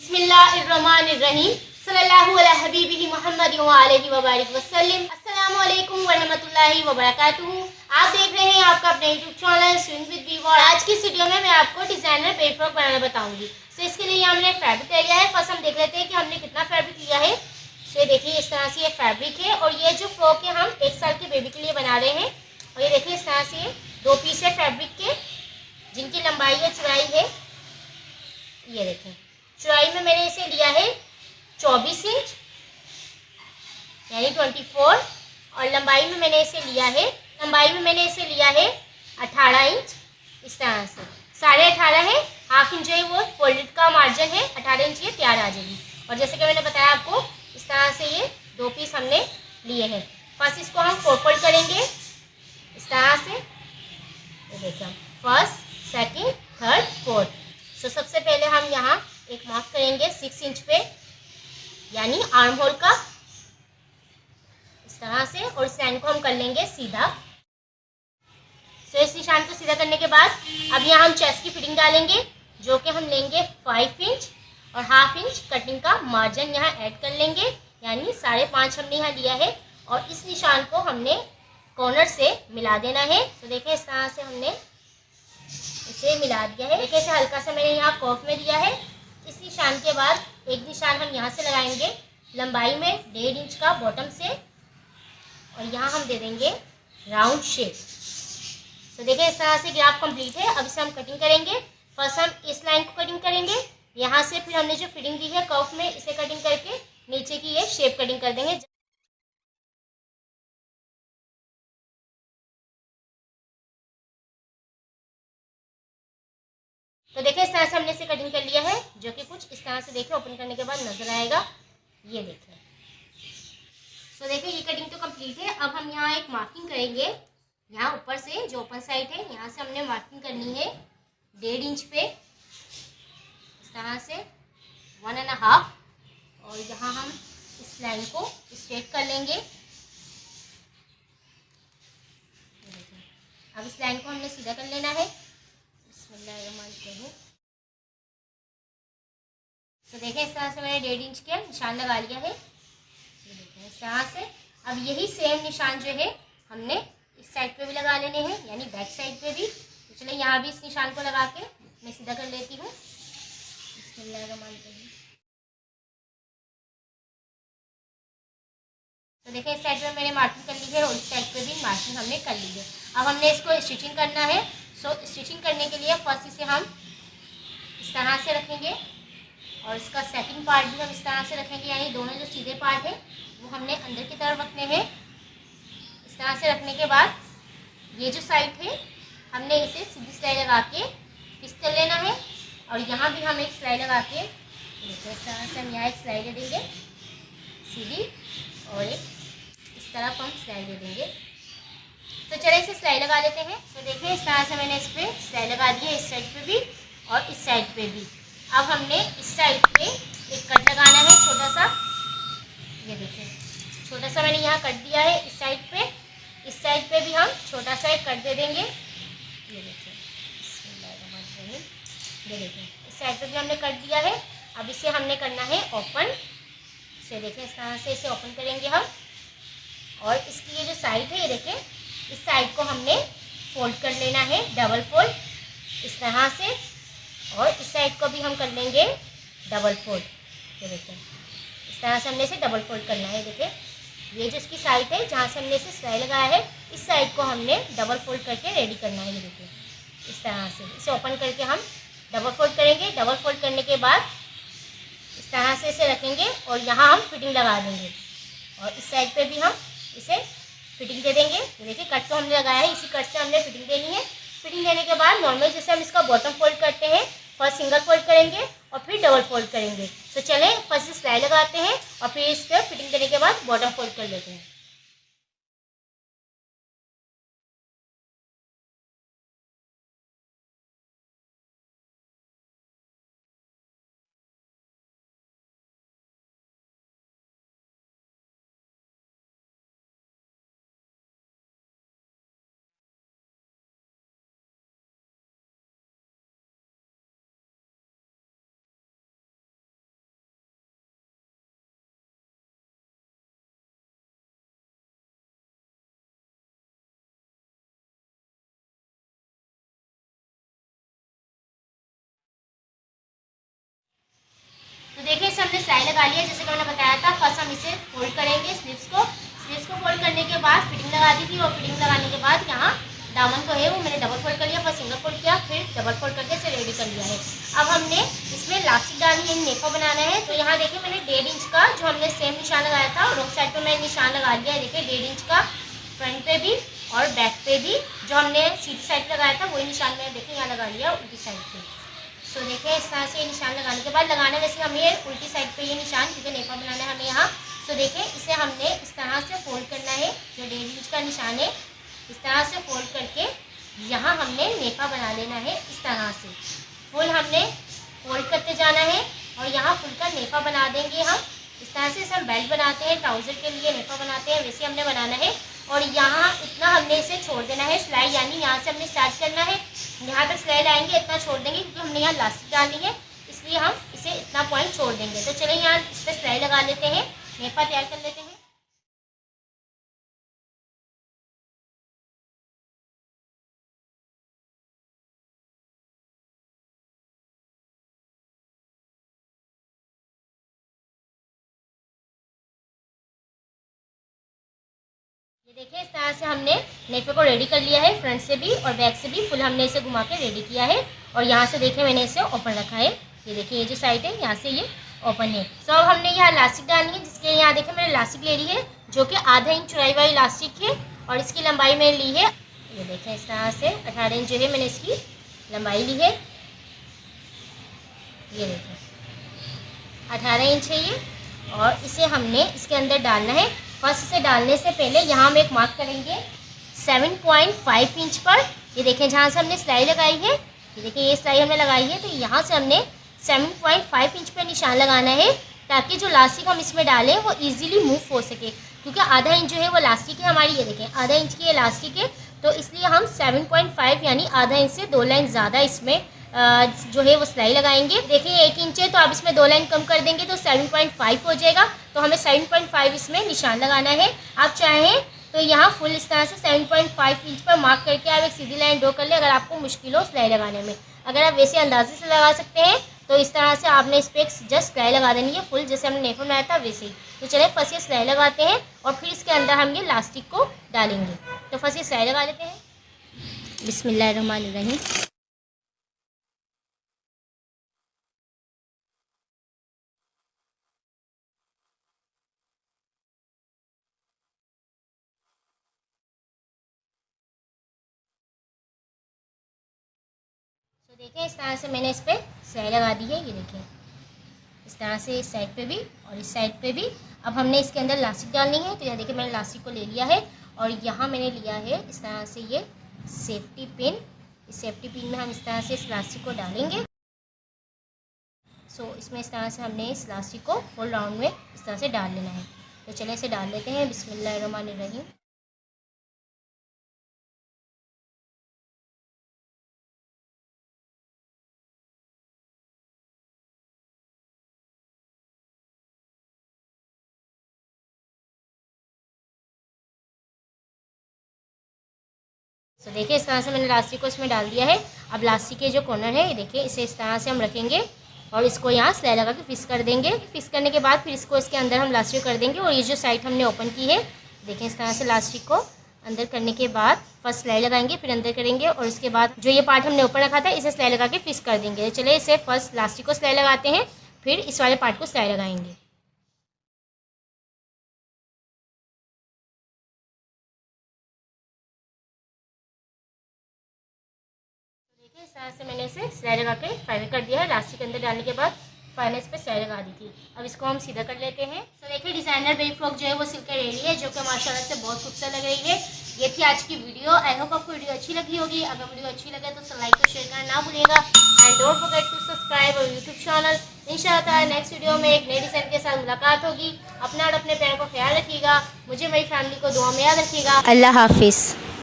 बिस्मिल्लाहिर्रहमानिर्रहीम सल्लल्लाहु अला हबीबिही मुहम्मद व आलिहि व बारिक वसल्लम। अस्सलामु अलैकुम व रहमतुल्लाहि व बरकातुहू। आप देख रहे हैं आपका अपना YouTube channel swing with weave और आज की इस वीडियो में मैं आपको डिजाइनर पेज फ्रॉक बनाना बताऊंगी। सो इसके लिए हमने फैब्रिक ले लिया है। फर्स्ट हम देख लेते हैं कि हमने कितना फैब्रिक लिया है। सो देखिए इस तरह से ये फैब्रिक है और ये जो फ्रॉक है हम 1 साल के बेबी के लिए बना रहे हैं। और ये देखिए इस तरह से ये 2 पीस है फैब्रिक के, जिनकी लंबाई या चौड़ाई है, ये देखें चौड़ाई में मैंने इसे लिया है 24 इंच यानी 24 और लंबाई में मैंने इसे लिया है 18 इंच। इस तरह से 18.5 है, हाफ इंच है वो फोल्डेड का मार्जिन है, 18 इंच ये तैयार आ जाएगी। और जैसे कि मैंने बताया आपको, इस तरह से ये 2 पीस हमने लिए हैं। फर्स्ट इसको हम 4 फोल्ड करेंगे इस तरह से, ये देखिए फर्स्ट, सेकंड, थर्ड, फोर्थ। सो सबसे पहले हम यहाँ एक मार्क करेंगे 6 इंच पे यानी आर्म होल का, इस तरह से, और इस लाइन को हम कर लेंगे सीधा। सो इस निशान को सीधा करने के बाद अब यहाँ हम चेस्ट की फिटिंग डालेंगे, जो कि हम लेंगे 5 इंच और हाफ इंच कटिंग का मार्जिन यहाँ ऐड कर लेंगे, यानी 5.5 हमने यहाँ लिया है। और इस निशान को हमने कॉर्नर से मिला देना है। तो देखिए इस तरह से हमने इसे मिला दिया है। देखिए इसे हल्का सा मैंने यहाँ कर्व में दिया है। इस निशान के बाद एक निशान हम यहाँ से लगाएंगे लंबाई में 1.5 इंच का बॉटम से, और यहाँ हम दे देंगे राउंड शेप। तो देखिए इस तरह से ग्राफ कंप्लीट है। अब इसे हम कटिंग करेंगे। फर्स्ट हम इस लाइन को कटिंग करेंगे यहाँ से, फिर हमने जो फिटिंग दी है कर्व में इसे कटिंग करके नीचे की ये शेप कटिंग कर देंगे। तो देखिए इस तरह से हमने इसे कटिंग कर लिया है, जो कि कुछ इस तरह से देखिए ओपन करने के बाद नजर आएगा, ये देखिए। तो देखिए ये कटिंग तो कंप्लीट है। अब हम यहाँ एक मार्किंग करेंगे, यहाँ ऊपर से जो ओपन साइड है यहाँ से हमने मार्किंग करनी है 1.5 इंच पे, इस तरह से 1.5, और यहाँ हम इस लाइन को स्ट्रेट कर लेंगे। अब इस लाइन को हमने सीधा कर लेना है। बिस्मिल्लाहिर्रहमानिर्रहीम। तो देखिए इस तरह से मैंने 1.5 इंच के निशान लगा लिया है, ये देखिए इस तरह से। अब यही सेम निशान जो है हमने इस साइड पे भी लगा लेने हैं, यानी बैक साइड पे भी। तो चलिए यहाँ भी इस निशान को लगा के मैं सीधा कर लेती हूँ। तो देखिए इस साइड पे मैंने मार्किंग कर ली है और इस साइड पे भी मार्किंग हमने कर ली है। अब हमने इसको स्टिचिंग करना है। सो स्टिचिंग करने के लिए फर्स्ट इसे हम इस तरह से रखेंगे और इसका सेकंड पार्ट भी हम इस तरह से रखेंगे, यानी दोनों जो सीधे पार्ट है वो हमने अंदर की तरफ रखने हैं। इस तरह से रखने के बाद ये जो साइड है हमने इसे सीधी सिलाई लगा के फिक्स कर लेना है, और यहाँ भी हम एक सिलाई लगा के देखिए इस तरह से हम यहाँ एक सिलाई दे देंगे सीधी, और एक इस तरफ हम सिलाई दे देंगे। तो चलिए इसे सिलाई लगा लेते हैं। तो देखिए इस तरह से मैंने इस पर सिलाई लगा दी है, इस साइड पे भी और इस साइड पे भी। अब हमने इस साइड पे एक कट लगाना है छोटा सा, ये देखिए छोटा सा मैंने यहाँ कट दिया है इस साइड पे। इस साइड पे भी हम छोटा सा एक कट दे देंगे, ये देखिए ये देखिए इस साइड पे भी हमने कट दिया है। अब इसे हमने करना है ओपन। इसे देखिए इस तरह से इसे ओपन करेंगे हम, और इसकी ये जो साइड है ये देखिए इस साइड को हमने फोल्ड कर लेना है, डबल फोल्ड इस तरह से, और इस साइड को भी हम कर लेंगे डबल फोल्ड। ये देखिए इस तरह से हमने इसे डबल फोल्ड करना है। देखिए ये जो इसकी साइड है जहाँ से हमने इसे सिलाई लगाया है, इस साइड को हमने डबल फोल्ड करके रेडी करना है। ये देखिए इस तरह से इसे ओपन करके हम डबल फोल्ड करेंगे। डबल फोल्ड करने के बाद इस तरह से इसे रखेंगे और यहाँ हम फिटिंग लगा देंगे, और इस साइड पे भी हम इसे फिटिंग दे देंगे। देखिए कट तो हमने लगाया है, इसी कट से हमने फिटिंग देनी है। फिटिंग देने के बाद नॉर्मल जैसे हम इसका बॉटम फोल्ड करते हैं, फर्स्ट सिंगल फोल्ड करेंगे और फिर डबल फोल्ड करेंगे। तो चले फर्स्ट सिलाई लगाते हैं और फिर इस पर फिटिंग देने के बाद बॉटम फोल्ड कर लेते हैं। इसे हमने सिलाई लगा लिया जैसे कि मैंने बताया था। फर्स्ट हम इसे फोल्ड करेंगे स्लीव्स को फोल्ड करने के बाद फिटिंग लगा दी थी और फिटिंग लगाने के बाद यहाँ दामन को है वो मैंने डबल फोल्ड कर लिया, फर्स्ट सिंगल फोल्ड किया फिर डबल फोल्ड करके इसे रेडी कर लिया है। अब हमने इसमें इलास्टिक डालनी है, नेफा बनाना है। तो यहाँ देखिए मैंने 1.5 इंच का जो हमने सेम निशान लगाया था रॉन्ग साइड पे मैंने निशान लगा लिया है। देखिए 1.5 इंच का फ्रंट पे भी और बैक पे भी जो हमने सीधी साइड लगाया था वही निशान मैंने देखिए यहाँ लगा लिया उल्टी साइड पे। सो देखिए इस तरह से निशान लगाने के बाद लगाना वैसे हमें उल्टी साइड पे ये निशान क्योंकि नेफा बनाना है हमें यहाँ। सो देखिए इसे हमने इस तरह से फोल्ड करना है, जो 1.5 इंच का निशान है इस तरह से फोल्ड करके यहाँ हमने नेफा बना लेना है। इस तरह से फुल हमने फोल्ड करते जाना है और यहाँ फुल का नेफा बना देंगे हम। इस तरह से हम बेल्ट बनाते हैं, ट्राउज़र के लिए नेफा बनाते हैं, वैसे हमने बनाना है। और यहाँ इतना हमने इसे छोड़ देना है सिलाई, यानी यहाँ से हमने स्टार्ट करना है, यहाँ तक सिलाई लाएंगे इतना छोड़ देंगे क्योंकि हमने यहाँ इलास्टिक डालनी है इसलिए हम इसे इतना पॉइंट छोड़ देंगे। तो चलिए यहाँ इस पर सिलाई लगा लेते हैं, नेफा तैयार कर लेते हैं। ये देखिए इस तरह से हमने नेफे को रेडी कर लिया है, फ्रंट से भी और बैक से भी फुल हमने इसे घुमा के रेडी किया है। और यहाँ से देखिए मैंने इसे ओपन रखा है, ये देखिए ये जो साइड है यहाँ से ये ओपन है। सो अब हमने यहाँ इलास्टिक डालनी है जिसके यहाँ देखिए मैंने इलास्टिक ले ली है जो कि आधा इंच चौड़ाई वाली इलास्टिक है और इसकी लंबाई मैंने ली है, ये देखिए इस तरह से 18 इंच जो है मैंने इसकी लंबाई ली है। ये देखिए 18 इंच है ये और इसे हमने इसके अंदर डालना है। फर्स्ट इसे डालने से पहले यहाँ हम एक मार्क करेंगे 7.5 इंच पर। ये देखें जहाँ से हमने सिलाई लगाई है, ये देखिए ये सिलाई हमने लगाई है तो यहाँ से हमने 7.5 इंच पे निशान लगाना है ताकि जो इलास्टिक हम इसमें डालें वो इजीली मूव हो सके, क्योंकि आधा इंच जो है वो इलास्टिक है हमारी, ये देखें आधा इंच की इलास्टिक है तो इसलिए हम 7.5 यानी आधा इंच से 2 लाइन ज़्यादा इसमें जो है वो सिलाई लगाएंगे। देखिए 1 इंच है तो आप इसमें 2 लाइन कम कर देंगे तो 7.5 हो जाएगा। तो हमें 7.5 इसमें निशान लगाना है। आप चाहें तो यहाँ फुल इस तरह से 7.5 इंच पर मार्क करके आप एक सीधी लाइन ड्रॉ कर ले अगर आपको मुश्किल हो सिलाई लगाने में। अगर आप वैसे अंदाजे से लगा सकते हैं तो इस तरह से आपने इस पर जस्ट सिलाई लगा देनी है फुल, जैसे हमने नेफा बनाया था वैसे ही। तो चलिए फर्स्ट ये सिलाई लगाते हैं और फिर इसके अंदर हम ये इलास्टिक को डालेंगे। तो फर्स्ट ये सिलाई लगा लेते हैं, बिस्मिल्लाहिर्रहमानिर्रहीम। तो देखिए इस तरह से मैंने इस पर सिलाई लगा दी है, ये देखिए इस तरह से इस साइड पे भी और इस साइड पे भी। अब हमने इसके अंदर इलास्टिक डालनी है तो यहाँ देखिए मैंने इलास्टिक को ले लिया है और यहाँ मैंने लिया है इस तरह से ये सेफ्टी पिन। इस सेफ्टी पिन में हम इस तरह से इस इलास्टिक को डालेंगे। सो इसमें इस तरह से हमने इस इलास्टिक को फुल राउंड में इस तरह से डाल लेना है। तो चलिए इसे डाल लेते हैं, बिस्मिल्लाहिर्रहमानिर्रहीम। तो देखिए इस तरह से मैंने इलास्टिक को इसमें डाल दिया है। अब इलास्टिक के जो कॉर्नर है ये देखिए इसे इस तरह से हम रखेंगे और इसको यहाँ सिलाई लगा के फिक्स कर देंगे। फिक्स करने के बाद फिर इसको इसके अंदर हम इलास्टिक कर देंगे और ये जो साइड हमने ओपन की है देखिए इस तरह से इलास्टिक को अंदर करने के बाद फर्स्ट सिलाई लगाएंगे फिर अंदर करेंगे और उसके बाद जो ये पार्ट हमने ऊपर रखा था इसे सिलाई लगा के फिक्स कर देंगे। चलिए इसे फर्स्ट इलास्टिक को सिलाई लगाते हैं फिर इस वाले पार्ट को सिलाई लगाएंगे। इस तरह से मैंने इसे सिलाई लगा के फाइनल कर दिया है। इलास्टिक अंदर डालने के बाद फाइनल इस पर सिलाई लगा दी थी। अब इसको हम सीधा कर लेते हैं। तो देखिए डिज़ाइनर बेबी फ्रॉक जो है वो सिल कर रेडी है जो कि माशाल्लाह से बहुत खूबसूरत लग रही है। ये थी आज की वीडियो। आई होप आपको वीडियो अच्छी लगी होगी। अगर वीडियो अच्छी लगे तो लाइक और शेयर करना ना भूलिएगा and don't forget to subscribe और यूट्यूब चैनल। इंशाअल्लाह नेक्स्ट वीडियो में एक नए डिज़ाइन के साथ मुलाकात होगी। अपना और अपने पैरों को ख्याल रखिएगा। मुझे मेरी फैमिली को दुआ में याद रखिएगा। अल्लाह हाफिज़।